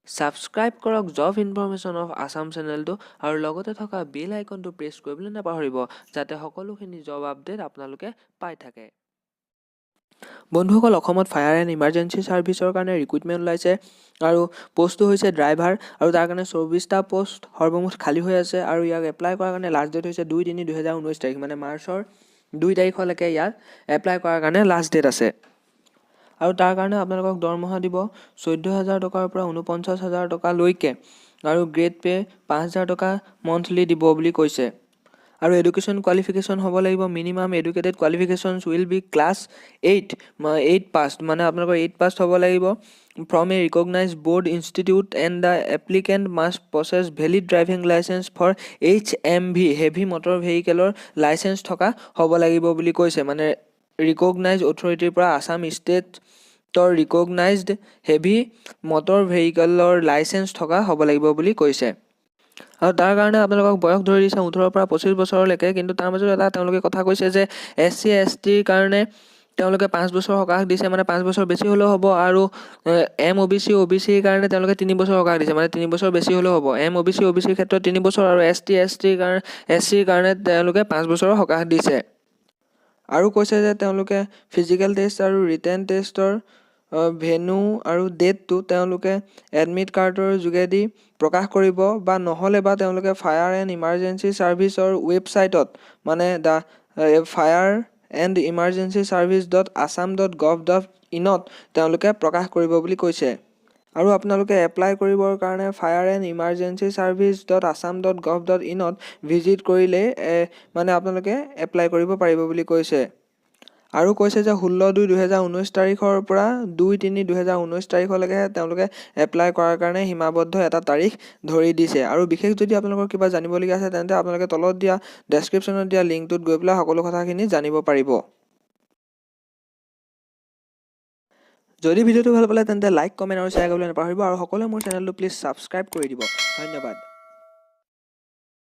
Subscribe কৰক job information of Assam চেনেলটো আৰু লগতে থকা বেল আইকনটো প্ৰেছ কৰিবলৈ নাপাহৰিব যাতে সকলোখিনি জব আপডেট আপোনালোকে পাই থাকে। বন্ধুসকল, অসমত ফায়াৰ এণ্ড ইমাৰ্জেঞ্চি ছাৰ্ভিচৰ কাৰণে ৰিক্ৰুইটমেণ্ট ওলাইছে আৰু পোষ্টটো হৈছে ড্ৰাইভাৰ আৰু তাৰ কাৰণে 24টা পোষ্ট সৰ্বমুঠ খালী হৈ আছে আৰু ইয়াক এপ্লাই কৰাৰ কাৰণে লাষ্ট ডেট হৈছে 2/3/2019 তাৰিখ, মানে মাৰ্চৰ 2 তাৰিখলৈকে ইয়াক এপ্লাই কৰাৰ কাৰণে লাষ্ট ডেট আছে। আৰু তাৰ কাৰণে আপোনালোকক দৰমহা দিব 14,000 টকাৰ পৰা 49,000 টকালৈকে আৰু গ্ৰেড পে 5,000 টকা মন্থলি দিব বুলি কৈছে। আৰু এডুকেশ্যন কোৱালিফিকেশ্যন হ'ব লাগিব minimum educated qualifications will be class 8 pass, মানে আপোনালোকৰ 8 পাছ হ'ব লাগিব from a recognised board institute and the applicant must possess valid driving licence for HMV heavy motor ভেহিকেলৰ লাইচেঞ্চ থকা হ'ব লাগিব বুলি কৈছে। মানে ৰিকগনাইজ অথৰিটিৰ পৰা আসাম ষ্টেটৰ ৰিকগনাইজড হেভি মটৰ ভেহিকেলৰ লাইচেঞ্চ থকা হ'ব লাগিব বুলি কৈছে। আৰু তাৰ কাৰণে আপোনালোকক বয়স ধৰি দিছে 18 পৰা 25 বছৰলৈকে, কিন্তু তাৰ মাজত এটা তেওঁলোকে কথা কৈছে যে SC STৰ কাৰণে তেওঁলোকে 5 বছৰ সকাহ দিছে, মানে 5 বছৰ বেছি হ'লেও হ'ব আৰু MOBC OBCৰ কাৰণে তেওঁলোকে 3 বছৰ সকাহ দিছে, মানে 3 বছৰ বেছি হ'লেও হ'ব। MOBC OBCৰ ক্ষেত্ৰত 3 বছৰ আৰু SCৰ কাৰণে তেওঁলোকে 5 বছৰৰ সকাহ দিছে। আৰু কৈছে যে তেওঁলোকে ফিজিকেল টেষ্ট আৰু ৰিটেন টেষ্টৰ ভেনু আৰু ডেটটো তেওঁলোকে এডমিট কাৰ্ডৰ যোগেদি প্ৰকাশ কৰিব বা নহ'লে বা তেওঁলোকে ফায়াৰ এণ্ড ইমাৰ্জেঞ্চি ছাৰ্ভিচৰ ৱেবছাইটত, মানে the fire and emergency service.assam.gov.in তেওঁলোকে প্ৰকাশ কৰিব বুলি কৈছে। আৰু আপোনালোকে এপ্লাই কৰিবৰ কাৰণে fire and emergency service.assam.gov.in visit কৰিলে মানে আপোনালোকে এপ্লাই কৰিব পাৰিব বুলি কৈছে। আৰু কৈছে যে 16/2/2019 তাৰিখৰ পৰা 2/3/2019 তাৰিখলৈকে তেওঁলোকে এপ্লাই কৰাৰ কাৰণে সীমাবদ্ধ এটা তাৰিখ ধৰি দিছে। আৰু বিশেষ যদি আপোনালোকৰ কিবা জানিবলগীয়া আছে তেন্তে আপোনালোকে তলত দিয়া ডেছক্ৰিপশ্যনত দিয়া লিংকটোত গৈ পেলাই সকলো কথাখিনি জানিব পাৰিব। যদি ভিডিঅ'টো ভাল পালে তেন্তে লাইক, কমেণ্ট আৰু শ্বেয়াৰ কৰিবলৈ নাপাহৰিব আৰু সকলোৱে মোৰ চেনেলটো প্লিজ ছাবস্ক্ৰাইব কৰি দিব। ধন্যবাদ।